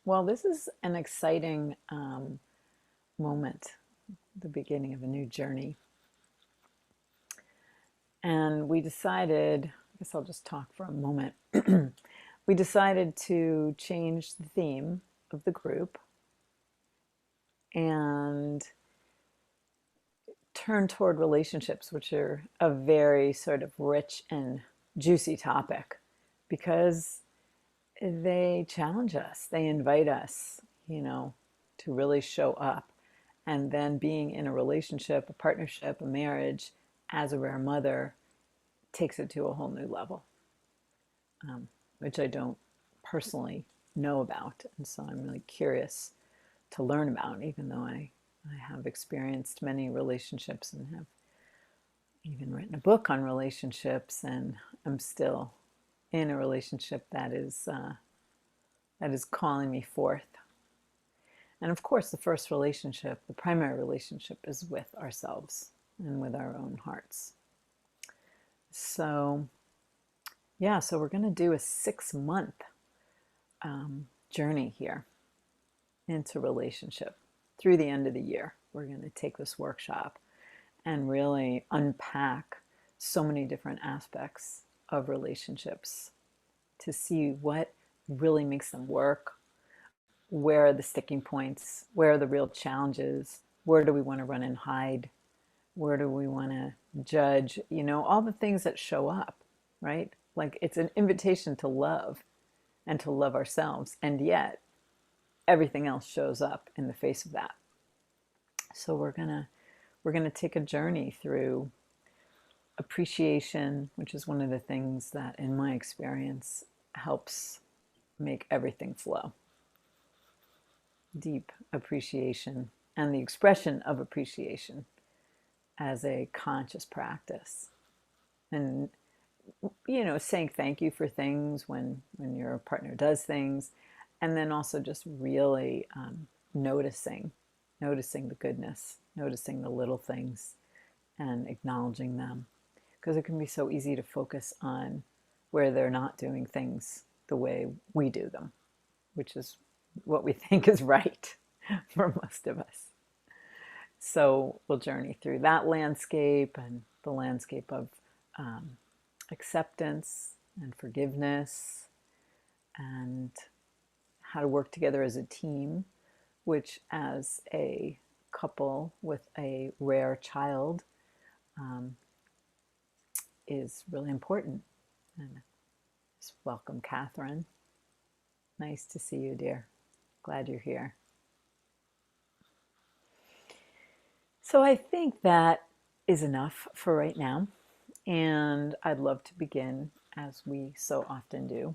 Well, this is an exciting moment, the beginning of a new journey. And we decided, I guess I'll just talk for a moment. We decided to change the theme of the group and turn toward relationships, which are a very sort of rich and juicy topic because they challenge us, they invite us, to really show up. And then being in a relationship, a partnership, a marriage as a rare mother takes it to a whole new level, which I don't personally know about. And so I'm really curious to learn about, even though I have experienced many relationships and have even written a book on relationships, and I'm still in a relationship that is calling me forth. And of course, the first relationship, the primary relationship, is with ourselves and with our own hearts. So, yeah, so we're going to do a 6-month journey here into relationship through the end of the year. We're going to take this workshop and really unpack so many different aspects of relationships to see what really makes them work. Where are the sticking points? Where are the real challenges? Where do we want to run and hide? Where do we want to judge? All the things that show up, right? Like it's an invitation to love and to love ourselves. And yet everything else shows up in the face of that. So we're gonna take a journey through appreciation, which is one of the things that in my experience helps make everything flow. Deep appreciation and the expression of appreciation as a conscious practice. And saying thank you for things when your partner does things, and then also just really noticing the goodness, noticing the little things and acknowledging them, because it can be so easy to focus on where they're not doing things the way we do them, which is what we think is right for most of us. So we'll journey through that landscape and the landscape of acceptance and forgiveness and how to work together as a team, which as a couple with a rare child is really important. And just welcome, Catherine. Nice to see you, dear. Glad you're here. So I think that is enough for right now. And I'd love to begin, as we so often do,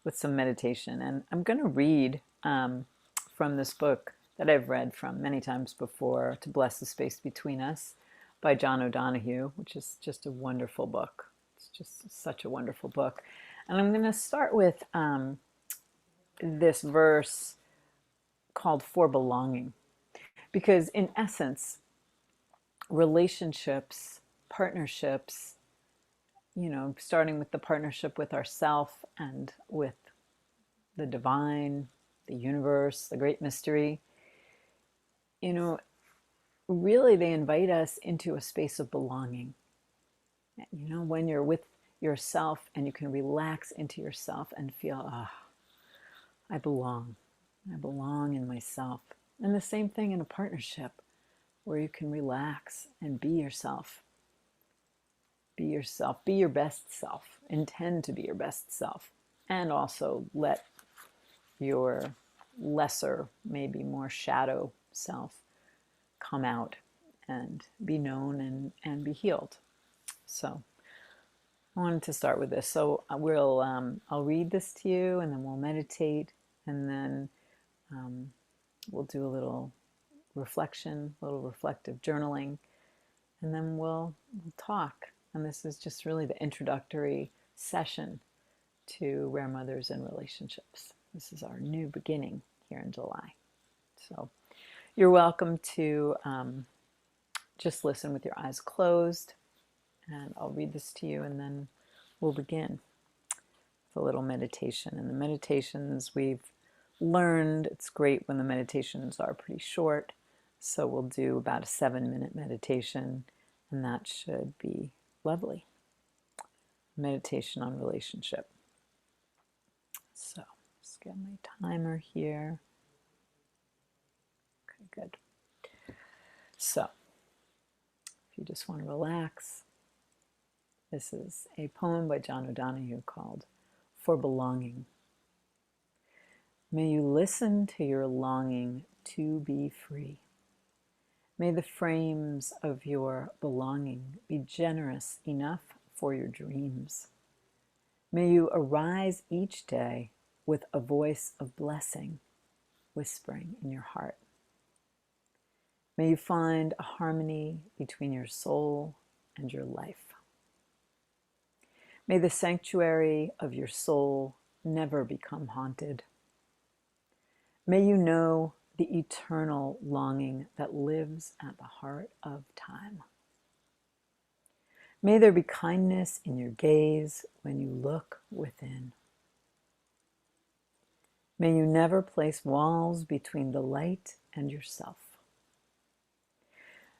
with some meditation. And I'm going to read from this book that I've read from many times before, To Bless the Space Between Us, by John O'Donohue, which is just a wonderful book. It's just such a wonderful book. And I'm going to start with this verse called For Belonging. Because in essence, relationships, partnerships, starting with the partnership with ourself and with the divine, the universe, the great mystery, really they invite us into a space of belonging. When you're with yourself and you can relax into yourself and feel, I belong. I belong in myself. And the same thing in a partnership where you can relax and be yourself. Be yourself, be your best self, intend to be your best self, and also let your lesser, maybe more shadow self come out and be known and be healed. So I wanted to start with this. So I'll read this to you, and then we'll meditate, and then we'll do a little reflection, a little reflective journaling, and then we'll talk. And this is just really the introductory session to Rare Mothers and Relationships. This is our new beginning here in July. So you're welcome to just listen with your eyes closed, and I'll read this to you, and then we'll begin. with a little meditation. And the meditations we've learned, it's great when the meditations are pretty short. So we'll do about a 7-minute meditation, and that should be lovely. Meditation on relationship. So let's get my timer here. Okay, good. So if you just want to relax, this is a poem by John O'Donohue called For Belonging. May you listen to your longing to be free. May the frames of your belonging be generous enough for your dreams. May you arise each day with a voice of blessing whispering in your heart. May you find a harmony between your soul and your life. May the sanctuary of your soul never become haunted. May you know the eternal longing that lives at the heart of time. May there be kindness in your gaze when you look within. May you never place walls between the light and yourself.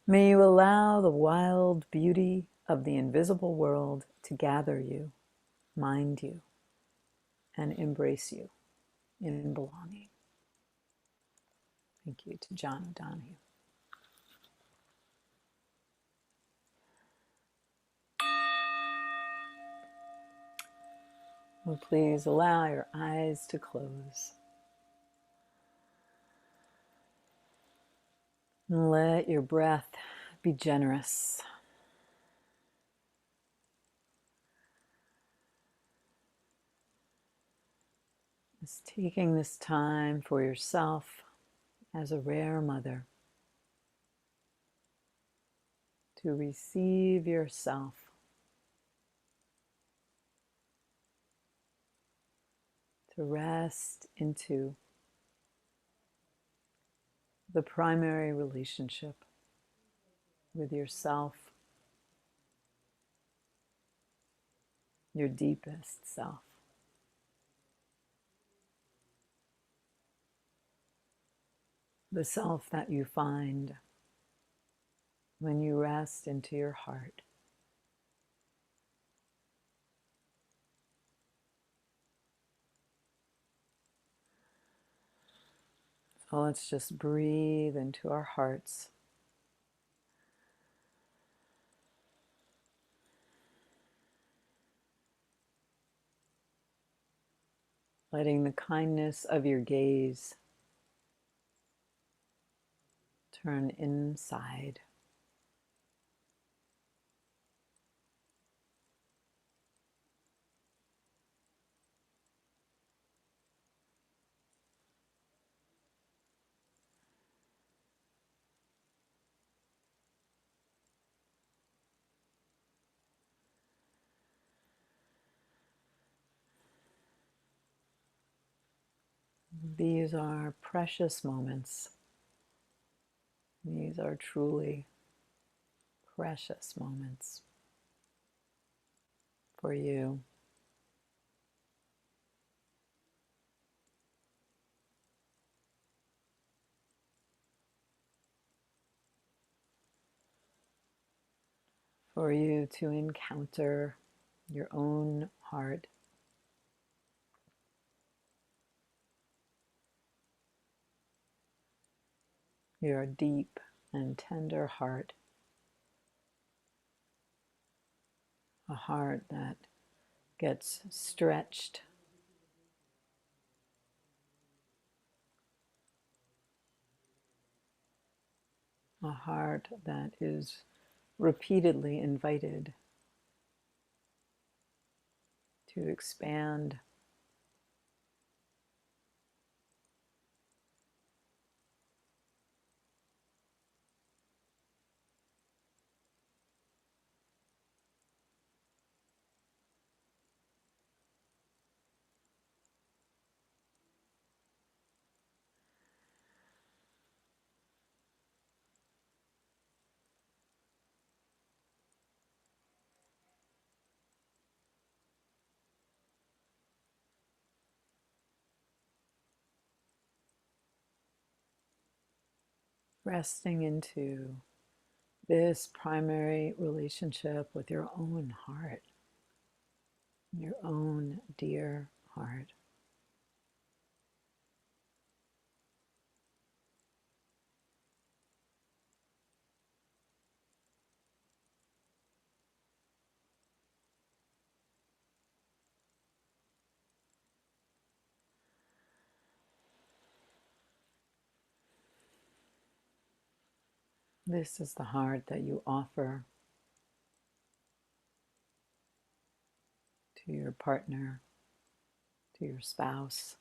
May you allow the wild beauty of the invisible world to gather you, mind you, and embrace you in belonging. Thank you to John O'Donohue. Well, please allow your eyes to close. And let your breath be generous. Just taking this time for yourself as a rare mother to receive yourself, to rest into the primary relationship with yourself, your deepest self. The self that you find when you rest into your heart. So let's just breathe into our hearts. Letting the kindness of your gaze turn inside. These are precious moments. These are truly precious moments for you. For you to encounter your own heart, your deep and tender heart, a heart that gets stretched, a heart that is repeatedly invited to expand. resting into this primary relationship with your own heart, your own dear heart. This is the heart that you offer to your partner, to your spouse.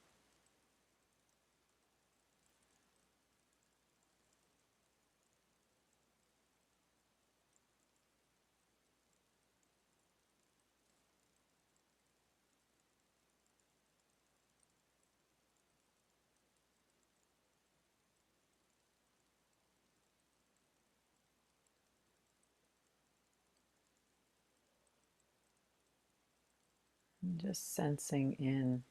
And just sensing in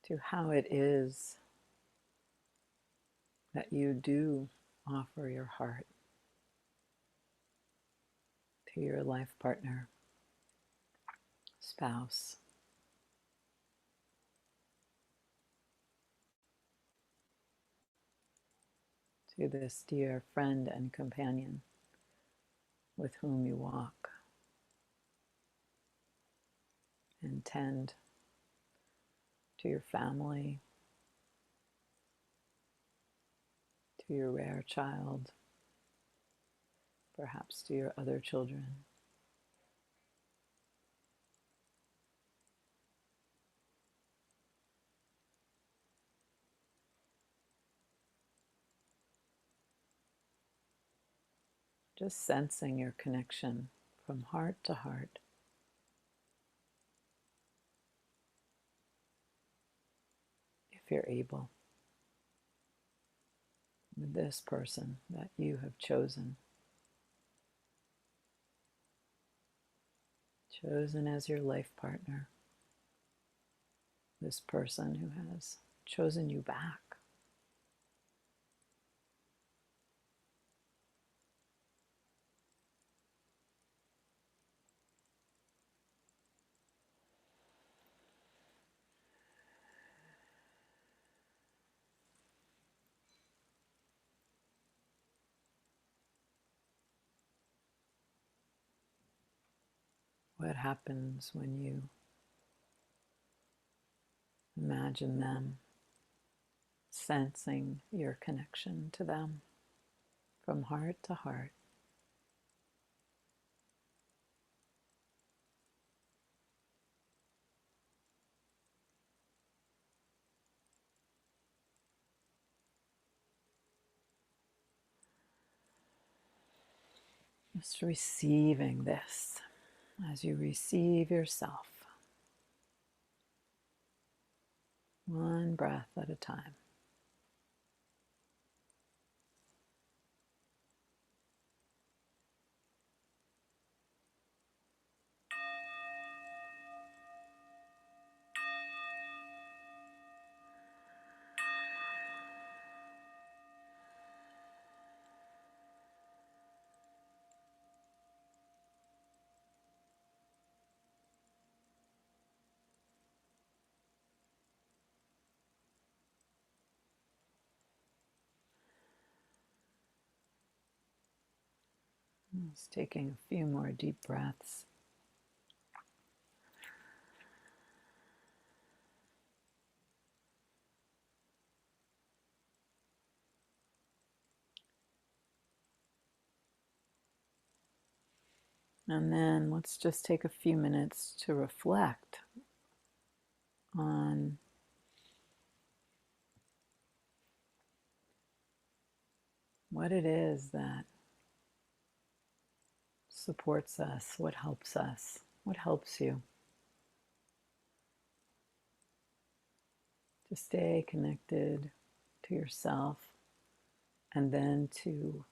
to how it is that you do offer your heart to your life partner, spouse, to this dear friend and companion with whom you walk and tend, to your family, to your rare child, perhaps to your other children. Just sensing your connection from heart to heart. If you're able, with this person that you have chosen as your life partner, this person who has chosen you back. What happens when you imagine them, sensing your connection to them from heart to heart? Just receiving this as you receive yourself, one breath at a time. Just taking a few more deep breaths. And then let's just take a few minutes to reflect on what it is that supports us, what helps us, what helps you to stay connected to yourself and then to